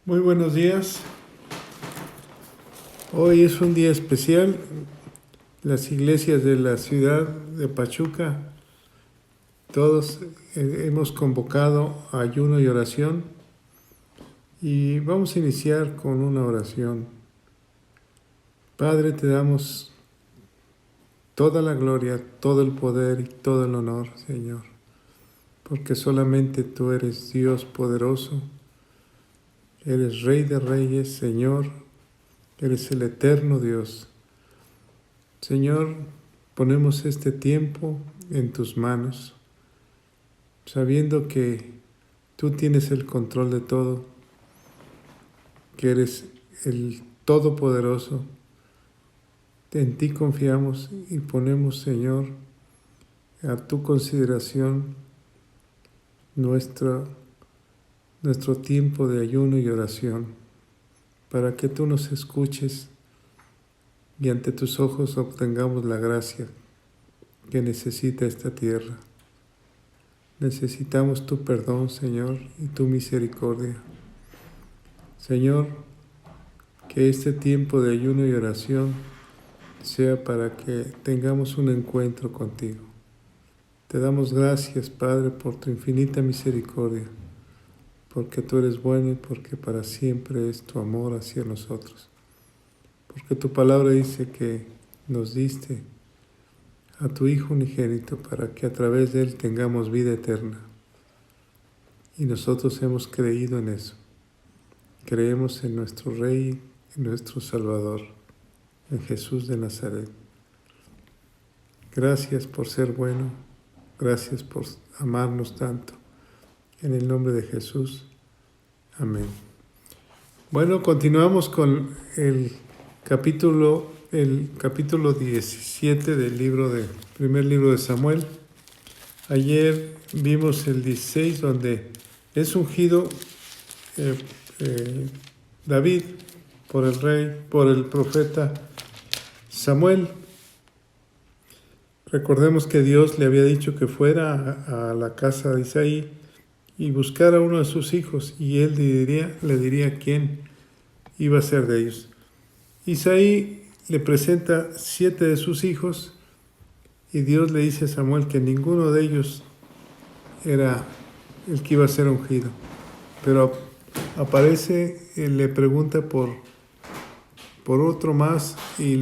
Muy buenos días. Hoy es un día especial. Las iglesias de la ciudad de Pachuca, todos hemos convocado a ayuno y oración y vamos a iniciar con una oración. Padre, te damos toda la gloria, todo el poder y todo el honor, Señor, porque solamente tú eres Dios poderoso, eres Rey de Reyes, Señor, eres el eterno Dios. Señor, ponemos este tiempo en tus manos, sabiendo que tú tienes el control de todo, que eres el Todopoderoso. En ti confiamos y ponemos, Señor, a tu consideración nuestro tiempo de ayuno y oración, para que tú nos escuches y ante tus ojos obtengamos la gracia que necesita esta tierra. Necesitamos tu perdón, Señor, y tu misericordia. Señor, que este tiempo de ayuno y oración sea para que tengamos un encuentro contigo. Te damos gracias, Padre, por tu infinita misericordia, porque tú eres bueno y porque para siempre es tu amor hacia nosotros. Porque tu palabra dice que nos diste a tu Hijo unigénito para que a través de Él tengamos vida eterna. Y nosotros hemos creído en eso. Creemos en nuestro Rey, en nuestro Salvador, en Jesús de Nazaret. Gracias por ser bueno, gracias por amarnos tanto. En el nombre de Jesús, amén. Bueno, continuamos con el capítulo 17 del primer libro de Samuel. Ayer vimos el 16, donde es ungido David por el profeta Samuel. Recordemos que Dios le había dicho que fuera a la casa de Isaí y buscara a uno de sus hijos, y él le diría quién iba a ser de ellos. Isaí le presenta 7 de sus hijos, y Dios le dice a Samuel que ninguno de ellos era el que iba a ser ungido. Pero aparece, le pregunta por otro más, y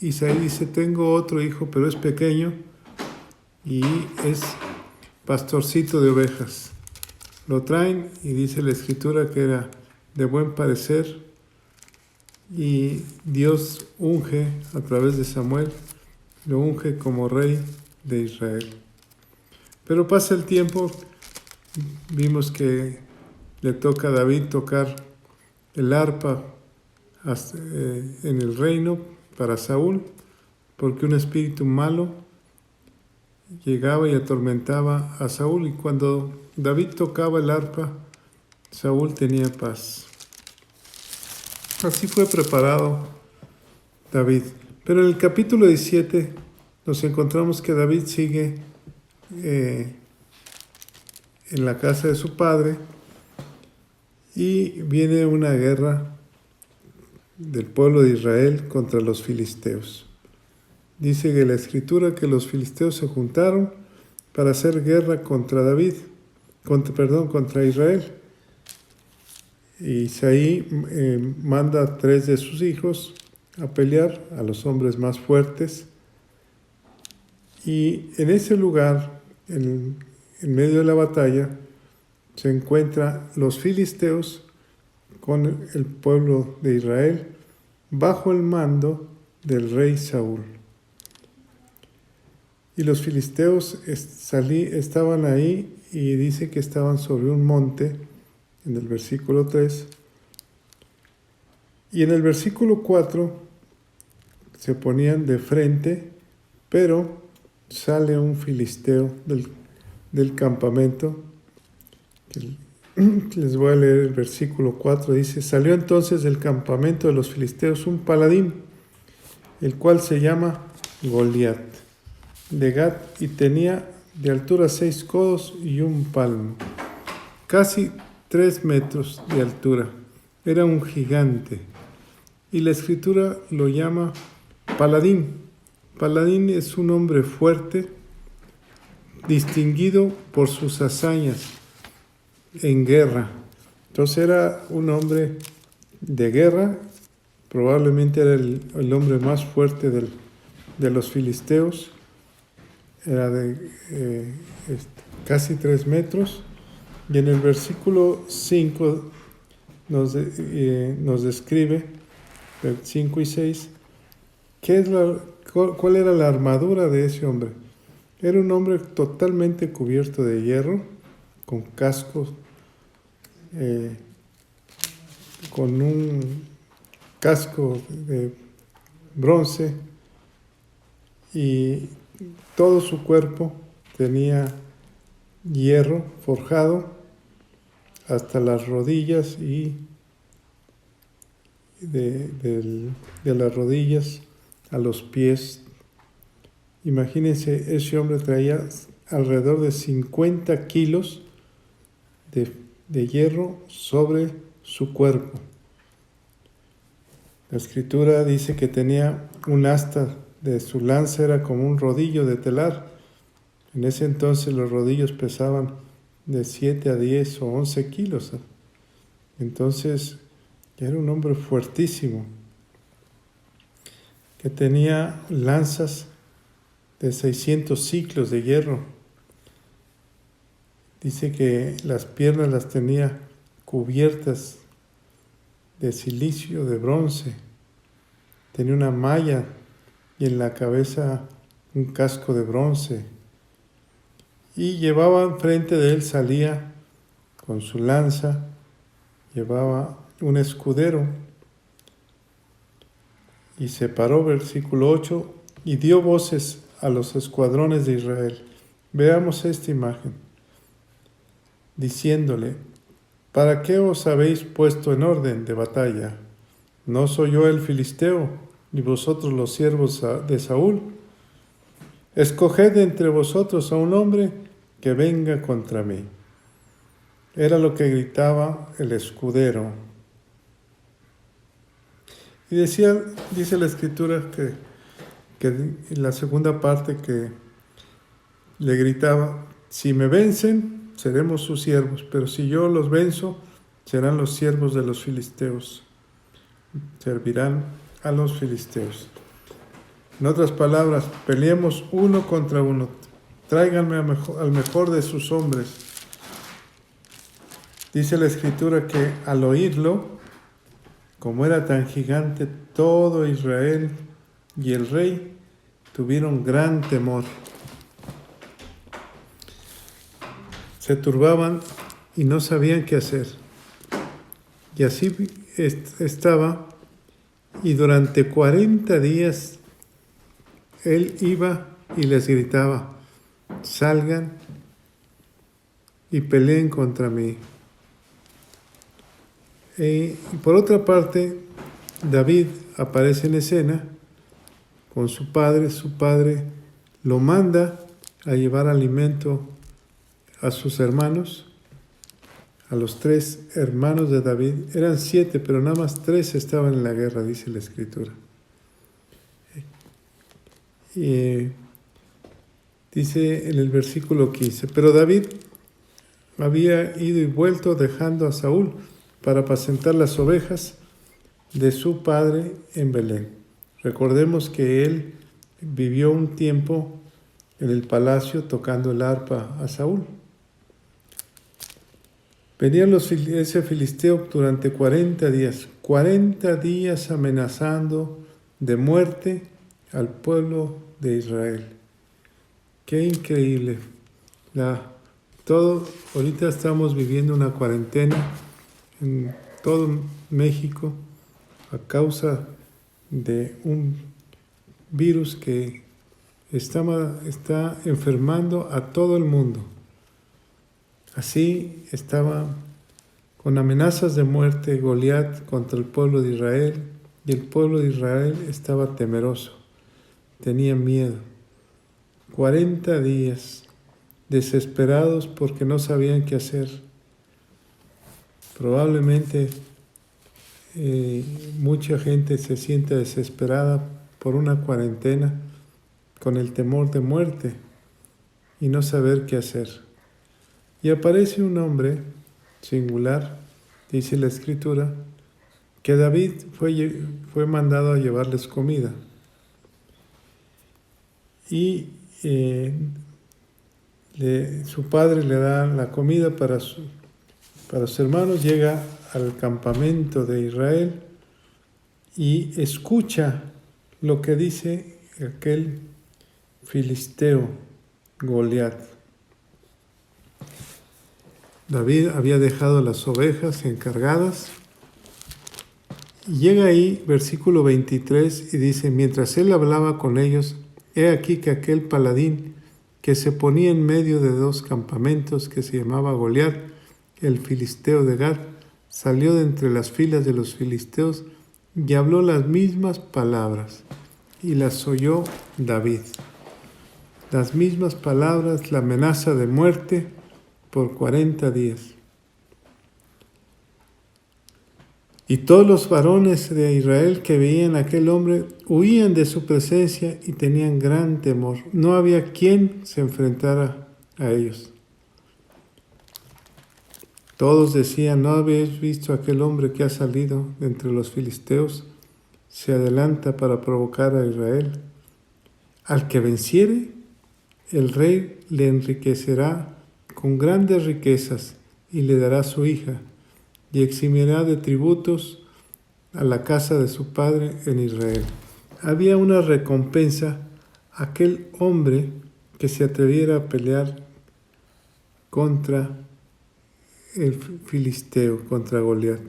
Isaí dice: tengo otro hijo, pero es pequeño y es pastorcito de ovejas. Lo traen y dice la Escritura que era de buen parecer, y Dios unge a través de Samuel, lo unge como rey de Israel. Pero pasa el tiempo, vimos que le toca a David tocar el arpa en el reino para Saúl, porque un espíritu malo llegaba y atormentaba a Saúl, y cuando David tocaba el arpa, Saúl tenía paz. Así fue preparado David. Pero en el capítulo 17 nos encontramos que David sigue en la casa de su padre, y viene una guerra del pueblo de Israel contra los filisteos. Dice que la Escritura que los filisteos se juntaron para hacer guerra contra Israel. Y Isaí manda a 3 de sus hijos a pelear, a los hombres más fuertes. Y en ese lugar, en medio de la batalla, se encuentran los filisteos con el pueblo de Israel bajo el mando del rey Saúl. Y los filisteos estaban ahí, y dice que estaban sobre un monte, en el versículo 3. Y en el versículo 4 se ponían de frente, pero sale un filisteo del campamento. Les voy a leer el versículo 4. Dice: salió entonces del campamento de los filisteos un paladín, el cual se llama Goliat, de Gat, y tenía de altura 6 codos y 1 palmo. Casi 3 metros de altura. Era un gigante. Y la escritura lo llama paladín. Paladín es un hombre fuerte, distinguido por sus hazañas en guerra. Entonces era un hombre de guerra, probablemente era el hombre más fuerte de los filisteos, era de casi 3 metros, y en el versículo 5 nos describe, 5 y 6, cuál era la armadura de ese hombre. Era un hombre totalmente cubierto de hierro, con cascos, con un casco de bronce, y todo su cuerpo tenía hierro forjado hasta las rodillas, y de las rodillas a los pies. Imagínense, ese hombre traía alrededor de 50 kilos de hierro sobre su cuerpo. La escritura dice que tenía un asta de su lanza, era como un rodillo de telar. En ese entonces los rodillos pesaban de 7 a 10 o 11 kilos. Entonces era un hombre fuertísimo, que tenía lanzas de 600 ciclos de hierro. Dice que las piernas las tenía cubiertas de silicio, de bronce. Tenía una malla y en la cabeza un casco de bronce. Y llevaba enfrente de él, salía con su lanza, llevaba un escudero. Y se paró, versículo 8, y dio voces a los escuadrones de Israel. Veamos esta imagen. Diciéndole: ¿para qué os habéis puesto en orden de batalla? ¿No soy yo el filisteo, ni vosotros los siervos de Saúl? Escoged entre vosotros a un hombre que venga contra mí. Era lo que gritaba el escudero. Y dice la escritura que en la segunda parte que le gritaba: si me vencen, seremos sus siervos, pero si yo los venzo, serán los siervos de los filisteos. Servirán a los filisteos. En otras palabras, peleemos uno contra uno. Tráiganme al mejor de sus hombres. Dice la escritura que al oírlo, como era tan gigante, todo Israel y el rey tuvieron gran temor. Se turbaban y no sabían qué hacer. Y así estaba, y durante 40 días él iba y les gritaba: salgan y peleen contra mí. Y por otra parte, David aparece en escena con su padre. Su padre lo manda a llevar alimento a sus hermanos, a los 3 hermanos de David. Eran 7, pero nada más 3 estaban en la guerra, dice la escritura. Y dice en el versículo 15, pero David había ido y vuelto dejando a Saúl para apacentar las ovejas de su padre en Belén. Recordemos que él vivió un tiempo en el palacio tocando el arpa a Saúl. Venían ese filisteo durante 40 días amenazando de muerte al pueblo de Israel. Qué increíble. Ahorita estamos viviendo una cuarentena en todo México a causa de un virus que está enfermando a todo el mundo. Así estaba con amenazas de muerte Goliat contra el pueblo de Israel, y el pueblo de Israel estaba temeroso, tenía miedo. 40 días desesperados porque no sabían qué hacer. Probablemente mucha gente se siente desesperada por una cuarentena con el temor de muerte y no saber qué hacer. Y aparece un hombre singular, dice la Escritura, que David fue mandado a llevarles comida. Y su padre le da la comida para sus hermanos, llega al campamento de Israel y escucha lo que dice aquel filisteo Goliat. David había dejado las ovejas encargadas y llega ahí, versículo 23, y dice: mientras él hablaba con ellos, he aquí que aquel paladín que se ponía en medio de dos campamentos, que se llamaba Goliat, el filisteo de Gat, salió de entre las filas de los filisteos y habló las mismas palabras, y las oyó David. Las mismas palabras, la amenaza de muerte por 40 días. Y todos los varones de Israel que veían a aquel hombre huían de su presencia y tenían gran temor. No había quien se enfrentara a ellos. Todos decían: ¿no habéis visto a aquel hombre que ha salido de entre los filisteos? Se adelanta para provocar a Israel. Al que venciere, el rey le enriquecerá con grandes riquezas y le dará su hija, y eximirá de tributos a la casa de su padre en Israel. Había una recompensa a aquel hombre que se atreviera a pelear contra el filisteo, contra Goliat.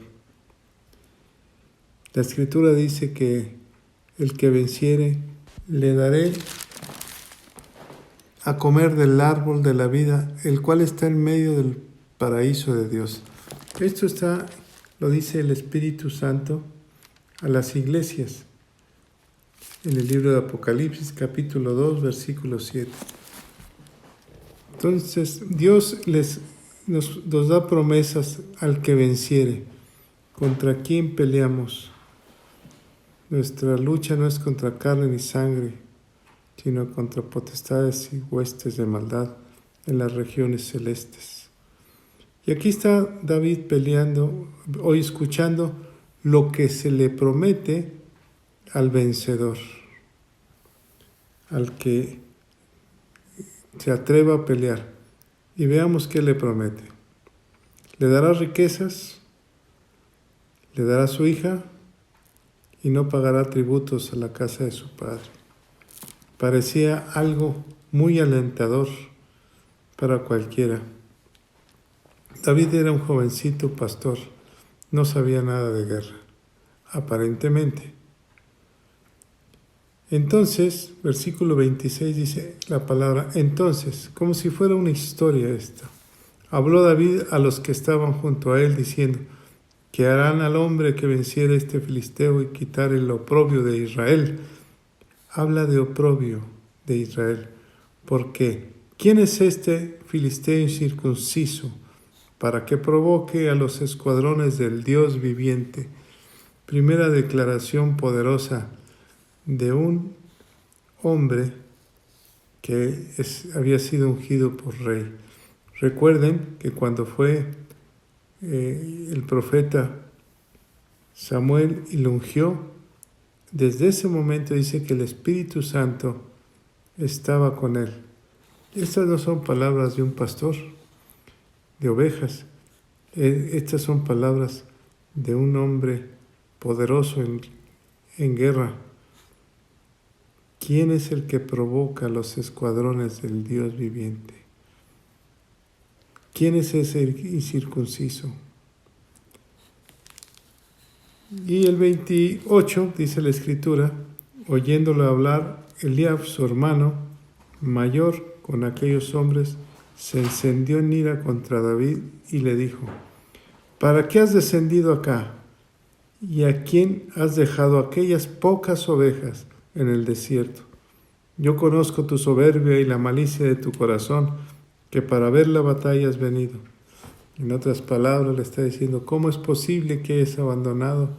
La Escritura dice que el que venciere, le daré a comer del árbol de la vida, el cual está en medio del paraíso de Dios. Esto lo dice el Espíritu Santo a las iglesias en el libro de Apocalipsis, capítulo 2, versículo 7. Entonces, Dios nos da promesas al que venciere. ¿Contra quién peleamos? Nuestra lucha no es contra carne ni sangre, sino contra potestades y huestes de maldad en las regiones celestes. Y aquí está David peleando, hoy escuchando lo que se le promete al vencedor, al que se atreva a pelear. Y veamos qué le promete. Le dará riquezas, le dará su hija y no pagará tributos a la casa de su padre. Parecía algo muy alentador para cualquiera. David era un jovencito pastor, no sabía nada de guerra, aparentemente. Entonces, versículo 26 dice la palabra entonces, como si fuera una historia esta. Habló David a los que estaban junto a él diciendo: ¿qué harán al hombre que venciere este filisteo y quitare el oprobio de Israel? Habla de oprobio de Israel. ¿Por qué? ¿Quién es este filisteo incircunciso para que provoque a los escuadrones del Dios viviente? Primera declaración poderosa de un hombre que había sido ungido por rey. Recuerden que cuando fue el profeta Samuel y lo ungió, desde ese momento dice que el Espíritu Santo estaba con él. Estas no son palabras de un pastor de ovejas. Estas son palabras de un hombre poderoso en guerra. ¿Quién es el que provoca los escuadrones del Dios viviente? ¿Quién es ese incircunciso? Y el 28 dice la Escritura: oyéndolo hablar, Eliab, su hermano mayor, con aquellos hombres, se encendió en ira contra David y le dijo: ¿para qué has descendido acá? ¿Y a quién has dejado aquellas pocas ovejas en el desierto? Yo conozco tu soberbia y la malicia de tu corazón, que para ver la batalla has venido. En otras palabras, le está diciendo, ¿cómo es posible que hayas abandonado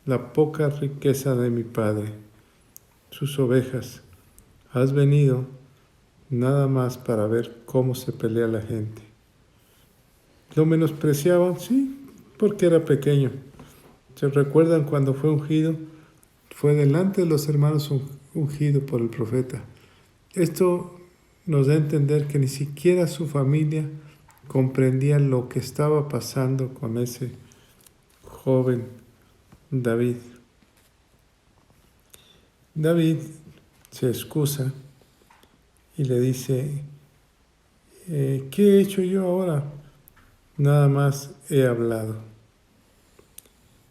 la poca riqueza de mi padre, sus ovejas? Has venido nada más para ver cómo se pelea la gente. Lo menospreciaban, sí, porque era pequeño. ¿Se recuerdan cuando fue ungido? Fue delante de los hermanos ungido por el profeta. Esto nos da a entender que ni siquiera su familia comprendía lo que estaba pasando con ese joven David. David se excusa y le dice, ¿qué he hecho yo ahora? Nada más he hablado.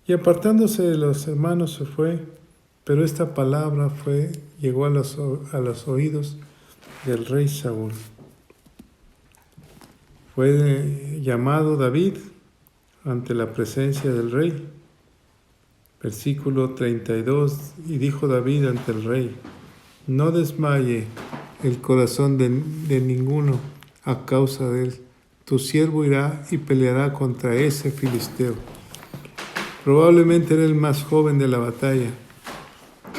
Y apartándose de los hermanos se fue, pero esta palabra llegó a los oídos del rey Saúl. Fue llamado David ante la presencia del rey. Versículo 32, y dijo David ante el rey, no desmaye el corazón de ninguno a causa de él. Tu siervo irá y peleará contra ese filisteo. Probablemente era el más joven de la batalla.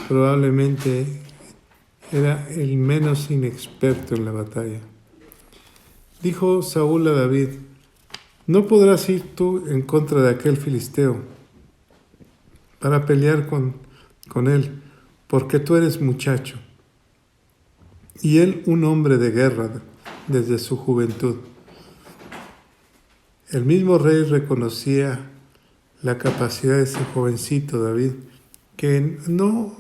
Probablemente era el menos inexperto en la batalla. Dijo Saúl a David, no podrás ir tú en contra de aquel filisteo para pelear con él, porque tú eres muchacho, y él un hombre de guerra desde su juventud. El mismo rey reconocía la capacidad de ese jovencito David, que no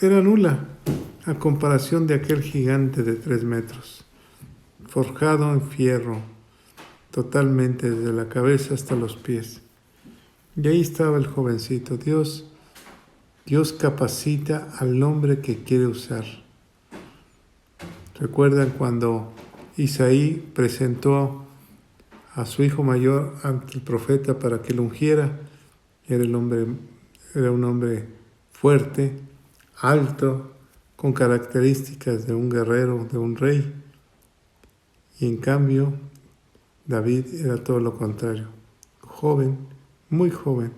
era nula a comparación de aquel gigante de 3 metros, forjado en fierro, totalmente desde la cabeza hasta los pies. Y ahí estaba el jovencito. Dios capacita al hombre que quiere usar. ¿Recuerdan cuando Isaí presentó a su hijo mayor ante el profeta para que lo ungiera? Era un hombre fuerte, alto, con características de un guerrero, de un rey. Y en cambio, David era todo lo contrario. Joven, muy joven,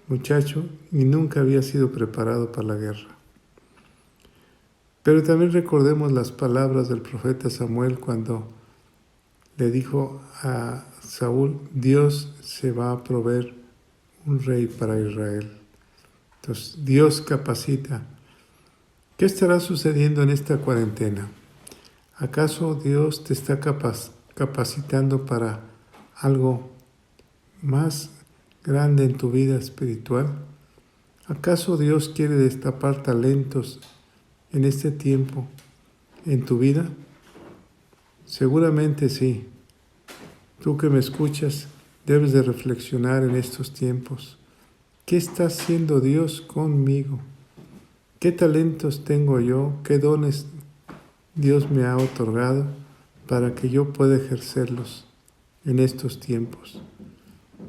muchacho, y nunca había sido preparado para la guerra. Pero también recordemos las palabras del profeta Samuel cuando le dijo a Saúl, Dios se va a proveer un rey para Israel. Entonces, Dios capacita. ¿Qué estará sucediendo en esta cuarentena? ¿Acaso Dios te está capacitando para algo más grande en tu vida espiritual? ¿Acaso Dios quiere destapar talentos en este tiempo en tu vida? Seguramente sí. Tú que me escuchas debes de reflexionar en estos tiempos. ¿Qué está haciendo Dios conmigo? ¿Qué talentos tengo yo? ¿Qué dones Dios me ha otorgado para que yo pueda ejercerlos en estos tiempos?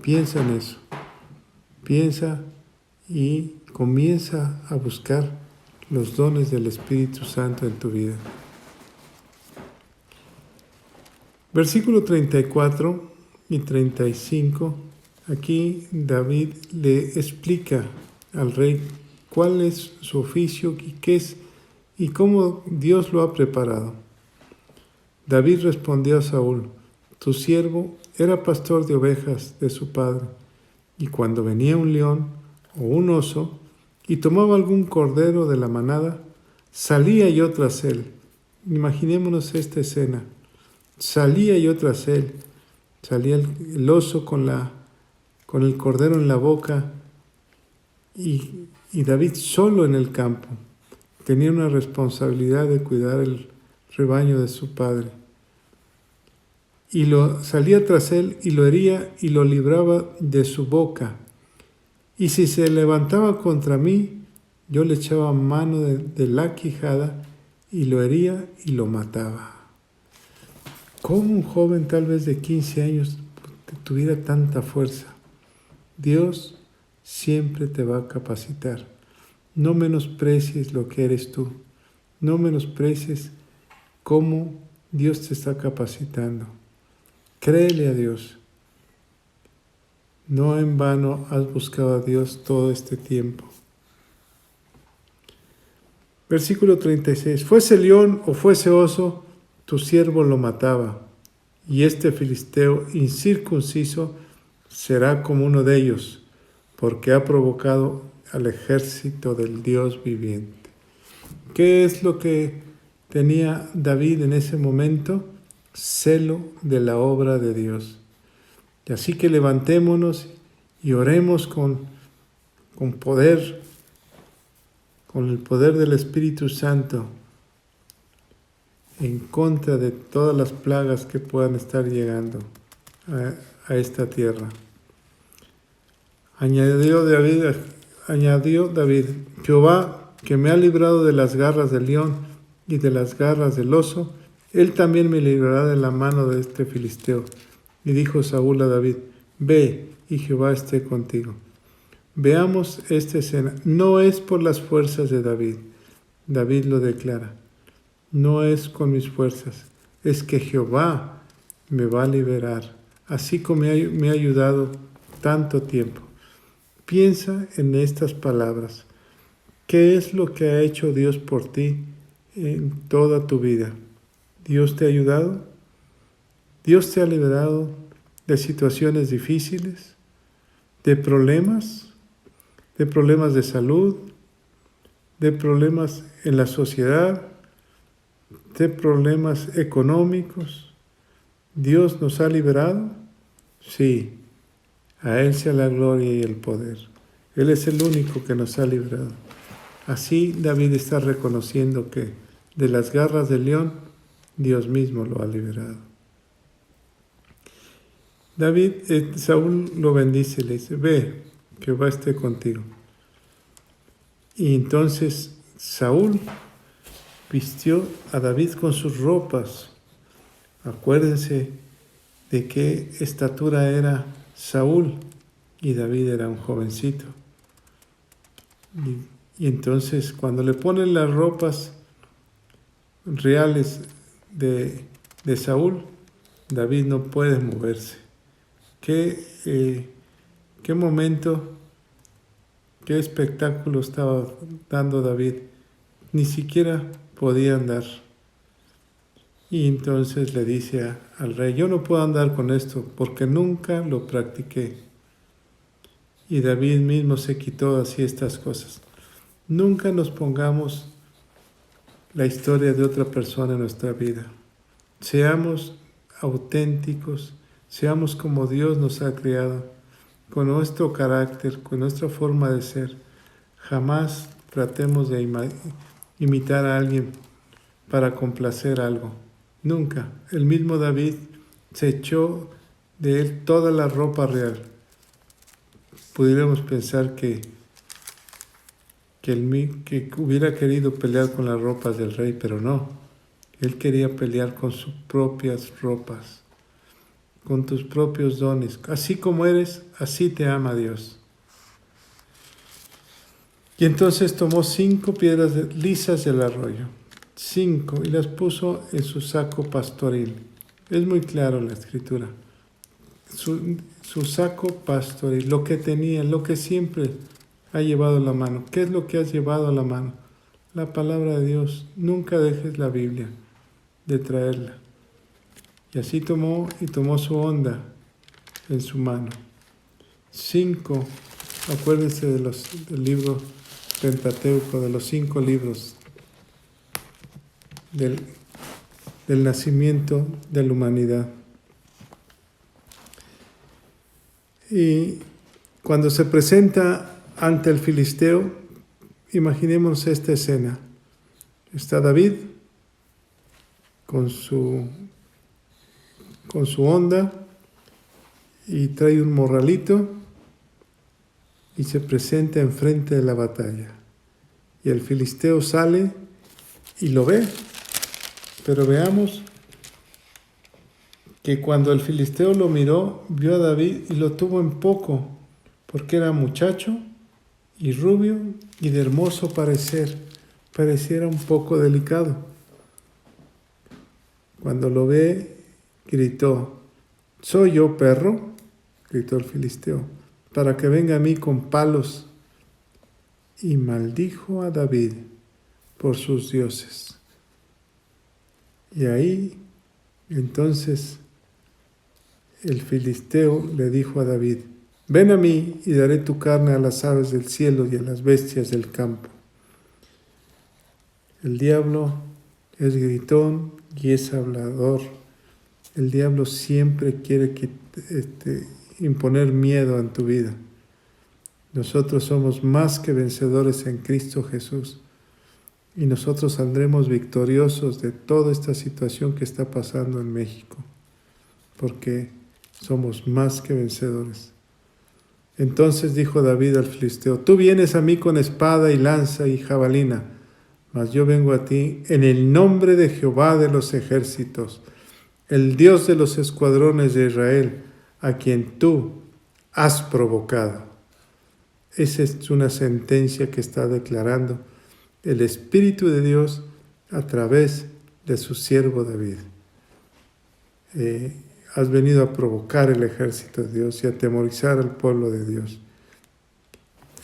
Piensa en eso. Piensa y comienza a buscar los dones del Espíritu Santo en tu vida. Versículo 34 y 35, aquí David le explica al rey cuál es su oficio y qué es y cómo Dios lo ha preparado. David respondió a Saúl, tu siervo era pastor de ovejas de su padre, y cuando venía un león o un oso y tomaba algún cordero de la manada, salía yo tras él. Imaginémonos esta escena. Salía yo tras él. Salía el oso con el cordero en la boca y David solo en el campo. Tenía una responsabilidad de cuidar el rebaño de su padre. Y salía tras él y lo hería y lo libraba de su boca. Y si se levantaba contra mí, yo le echaba mano de la quijada y lo hería y lo mataba. ¿Cómo un joven tal vez de 15 años tuviera tanta fuerza? Dios siempre te va a capacitar. No menosprecies lo que eres tú. No menosprecies cómo Dios te está capacitando. Créele a Dios. No en vano has buscado a Dios todo este tiempo. Versículo 36. Fuese león o fuese oso, tu siervo lo mataba, y este filisteo incircunciso será como uno de ellos, porque ha provocado al ejército del Dios viviente. ¿Qué es lo que tenía David en ese momento? Celo de la obra de Dios. Y así que levantémonos y oremos con poder, con el poder del Espíritu Santo, en contra de todas las plagas que puedan estar llegando a esta tierra. Añadió David, Jehová, que me ha librado de las garras del león y de las garras del oso, él también me librará de la mano de este filisteo. Y dijo Saúl a David, ve, y Jehová esté contigo. Veamos esta escena. No es por las fuerzas de David. David lo declara. No es con mis fuerzas. Es que Jehová me va a liberar, así como me ha ayudado tanto tiempo. Piensa en estas palabras. ¿Qué es lo que ha hecho Dios por ti en toda tu vida? ¿Dios te ha ayudado? ¿Dios te ha liberado de situaciones difíciles? ¿De problemas? ¿De problemas de salud? ¿De problemas en la sociedad? ¿De problemas económicos? ¿Dios nos ha liberado? Sí. A Él sea la gloria y el poder. Él es el único que nos ha librado. Así David está reconociendo que de las garras del león, Dios mismo lo ha liberado. Saúl lo bendice y le dice, ve, que Jehová esté contigo. Y entonces Saúl vistió a David con sus ropas. Acuérdense de qué estatura era Saúl, y David era un jovencito. Y entonces cuando le ponen las ropas reales de Saúl, David no puede moverse. Qué momento, qué espectáculo estaba dando David. Ni siquiera podía andar. Y entonces le dice al rey, yo no puedo andar con esto porque nunca lo practiqué. Y David mismo se quitó así estas cosas. Nunca nos pongamos la historia de otra persona en nuestra vida. Seamos auténticos, seamos como Dios nos ha creado, con nuestro carácter, con nuestra forma de ser. Jamás tratemos de imitar a alguien para complacer algo. Nunca. El mismo David se echó de él toda la ropa real. Pudiéramos pensar que hubiera querido pelear con las ropas del rey, pero no. Él quería pelear con sus propias ropas, con tus propios dones. Así como eres, así te ama Dios. Y entonces tomó 5 piedras lisas del arroyo, 5, y las puso en su saco pastoril. Es muy claro la escritura. Su saco pastoril, lo que tenía, lo que siempre ha llevado a la mano. ¿Qué es lo que has llevado a la mano? La palabra de Dios. Nunca dejes la Biblia de traerla. Y así tomó su onda en su mano. 5, acuérdense del libro Pentateuco, de los 5 libros del nacimiento de la humanidad. Y cuando se presenta ante el filisteo, imaginemos esta escena. Está David con su onda y trae un morralito y se presenta enfrente de la batalla. Y el filisteo sale y lo ve. Pero veamos que cuando el filisteo lo miró, vio a David y lo tuvo en poco, porque era muchacho y rubio y de hermoso parecer, pareciera un poco delicado. Cuando lo ve, gritó, ¿soy yo perro? gritó el filisteo, para que venga a mí con palos. Y maldijo a David por sus dioses. Y ahí, entonces, el filisteo le dijo a David, ven a mí y daré tu carne a las aves del cielo y a las bestias del campo. El diablo es gritón y es hablador. El diablo siempre quiere imponer miedo en tu vida. Nosotros somos más que vencedores en Cristo Jesús y nosotros saldremos victoriosos de toda esta situación que está pasando en México, porque somos más que vencedores. Entonces dijo David al filisteo, tú vienes a mí con espada y lanza y jabalina, mas yo vengo a ti en el nombre de Jehová de los ejércitos, el Dios de los escuadrones de Israel, a quien tú has provocado. Esa es una sentencia que está declarando el Espíritu de Dios a través de su siervo David. Has venido a provocar el ejército de Dios y a atemorizar al pueblo de Dios.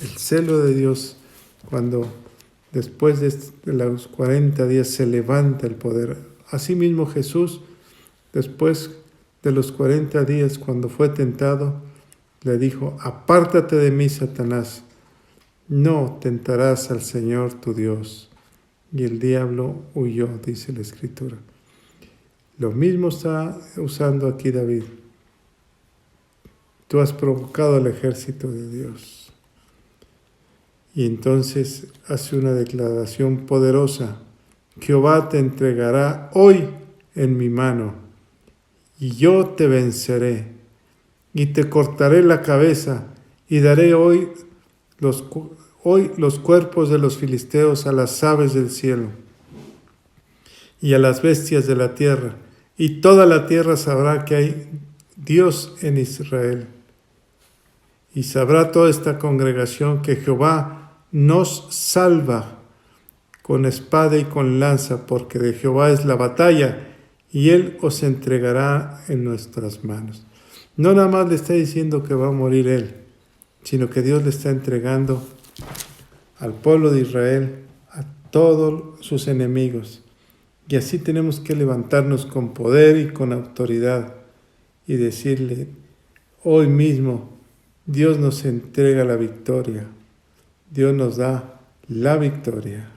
El celo de Dios, cuando después de los 40 días se levanta el poder. Asimismo Jesús, después de los 40 días, cuando fue tentado, le dijo, apártate de mí, Satanás, no tentarás al Señor tu Dios. Y el diablo huyó, dice la Escritura. Lo mismo está usando aquí David. Tú has provocado al ejército de Dios. Y entonces hace una declaración poderosa. Jehová te entregará hoy en mi mano, y yo te venceré. Y te cortaré la cabeza, y daré hoy los cuerpos de los filisteos a las aves del cielo, y a las bestias de la tierra, y toda la tierra sabrá que hay Dios en Israel. Y sabrá toda esta congregación que Jehová nos salva con espada y con lanza, porque de Jehová es la batalla, y Él os entregará en nuestras manos. No nada más le está diciendo que va a morir él, sino que Dios le está entregando al pueblo de Israel, a todos sus enemigos. Y así tenemos que levantarnos con poder y con autoridad y decirle, hoy mismo Dios nos entrega la victoria. Dios nos da la victoria.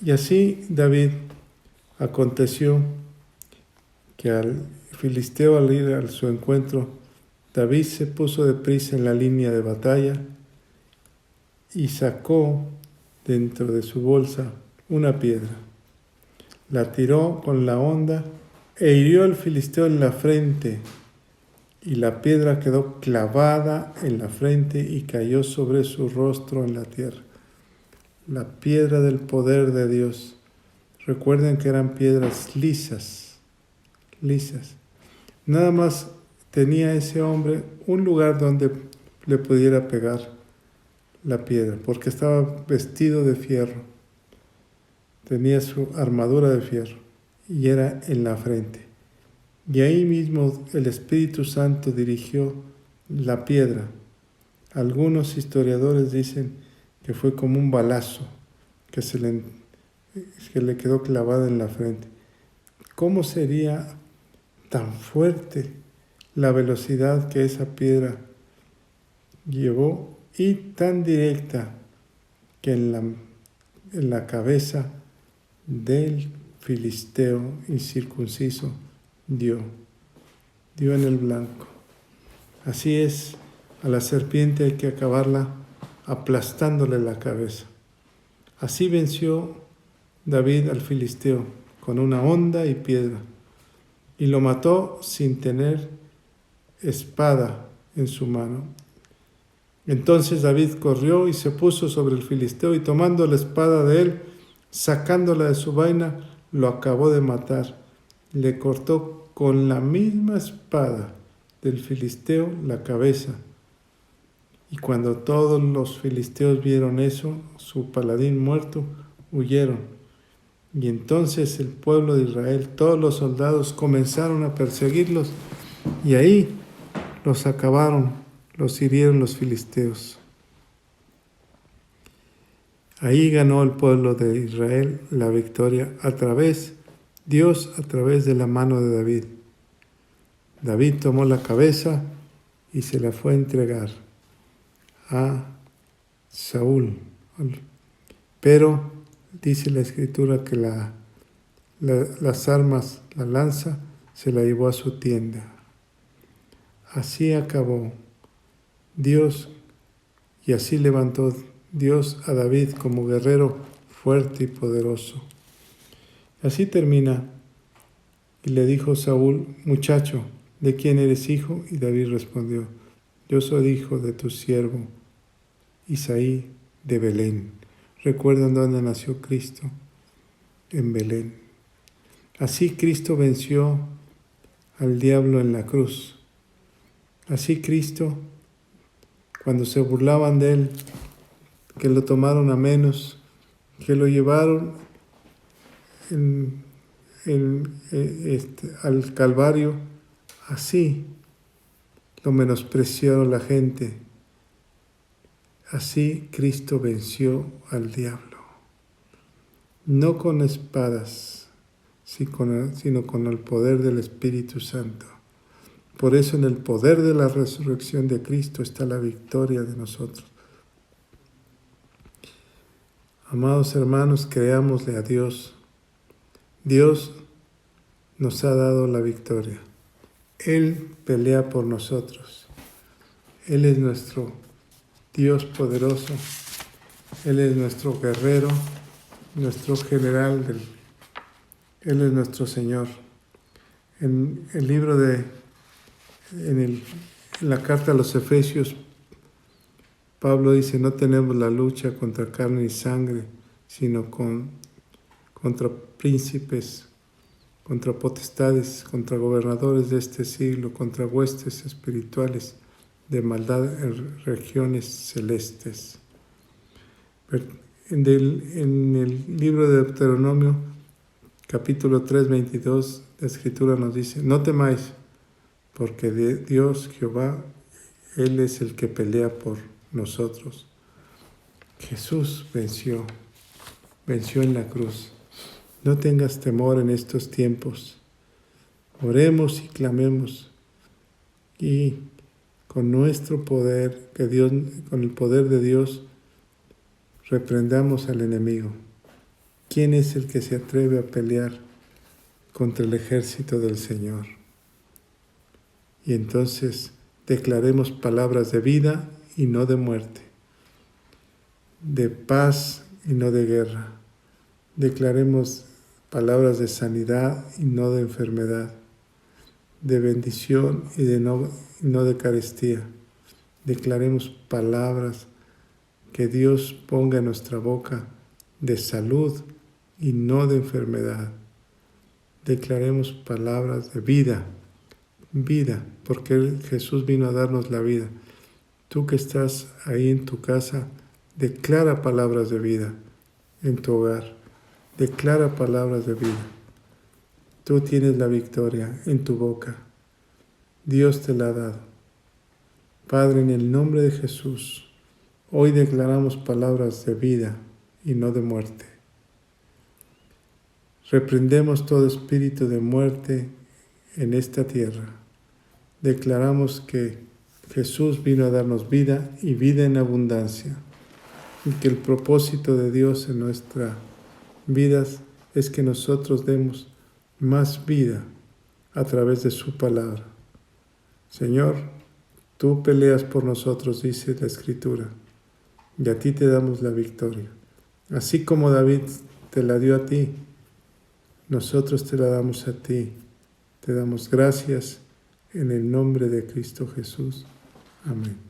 Y así David aconteció que al filisteo, al ir a su encuentro, David se puso deprisa en la línea de batalla y sacó dentro de su bolsa una piedra. La tiró con la honda e hirió al filisteo en la frente, y la piedra quedó clavada en la frente y cayó sobre su rostro en la tierra. La piedra del poder de Dios. Recuerden que eran piedras lisas. Nada más tenía ese hombre un lugar donde le pudiera pegar la piedra, porque estaba vestido de fierro. Tenía su armadura de fierro y era en la frente. Y ahí mismo el Espíritu Santo dirigió la piedra. Algunos historiadores dicen que fue como un balazo que le quedó clavada en la frente. ¿Cómo sería tan fuerte la velocidad que esa piedra llevó y tan directa que en la cabeza del filisteo incircunciso dio en el blanco? Así es, a la serpiente hay que acabarla aplastándole la cabeza. Así venció David al filisteo con una honda y piedra, y lo mató sin tener espada en su mano. Entonces David corrió y se puso sobre el filisteo, y tomando la espada de él, sacándola de su vaina, lo acabó de matar. Le cortó con la misma espada del filisteo la cabeza. Y cuando todos los filisteos vieron eso, su paladín muerto, huyeron. Y entonces el pueblo de Israel, todos los soldados comenzaron a perseguirlos. Y ahí los acabaron, los hirieron los filisteos. Ahí ganó el pueblo de Israel la victoria Dios a través de la mano de David. David tomó la cabeza y se la fue a entregar a Saúl. Pero dice la Escritura que las armas, la lanza, se la llevó a su tienda. Así acabó Dios y así levantó Dios a David como guerrero fuerte y poderoso. Así termina. Y le dijo Saúl: muchacho, ¿de quién eres hijo? Y David respondió: yo soy hijo de tu siervo Isaí de Belén. ¿Recuerdan dónde nació Cristo? En Belén. Así Cristo venció al diablo en la cruz. Así Cristo, cuando se burlaban de él, que lo tomaron a menos, que lo llevaron al Calvario, así lo menospreciaron la gente. Así Cristo venció al diablo. No con espadas, sino con el poder del Espíritu Santo. Por eso en el poder de la resurrección de Cristo está la victoria de nosotros. Amados hermanos, creámosle a Dios. Dios nos ha dado la victoria. Él pelea por nosotros. Él es nuestro Dios poderoso. Él es nuestro guerrero, nuestro general. Él es nuestro Señor. En la carta a los Efesios, Pablo dice: no tenemos la lucha contra carne y sangre, sino contra príncipes, contra potestades, contra gobernadores de este siglo, contra huestes espirituales de maldad en regiones celestes. En el libro de Deuteronomio, capítulo 3, 22, la Escritura nos dice: no temáis, porque Dios, Jehová, Él es el que pelea por nosotros. Jesús venció en la cruz. No tengas temor en estos tiempos. Oremos y clamemos, y con nuestro poder, con el poder de Dios, reprendamos al enemigo. ¿Quién es el que se atreve a pelear contra el ejército del Señor? Y entonces declaremos palabras de vida y no de muerte, de paz y no de guerra. Declaremos palabras de sanidad y no de enfermedad, de bendición y no de carestía. Declaremos palabras que Dios ponga en nuestra boca de salud y no de enfermedad. Declaremos palabras de vida, porque Jesús vino a darnos la vida. Tú que estás ahí en tu casa, declara palabras de vida en tu hogar. Declara palabras de vida. Tú tienes la victoria en tu boca. Dios te la ha dado. Padre, en el nombre de Jesús, hoy declaramos palabras de vida y no de muerte. Reprendemos todo espíritu de muerte en esta tierra. Declaramos que Jesús vino a darnos vida y vida en abundancia, y que el propósito de Dios en nuestras vidas es que nosotros demos más vida a través de su palabra. Señor, tú peleas por nosotros, dice la Escritura, y a ti te damos la victoria. Así como David te la dio a ti, nosotros te la damos a ti. Te damos gracias en el nombre de Cristo Jesús. Amén.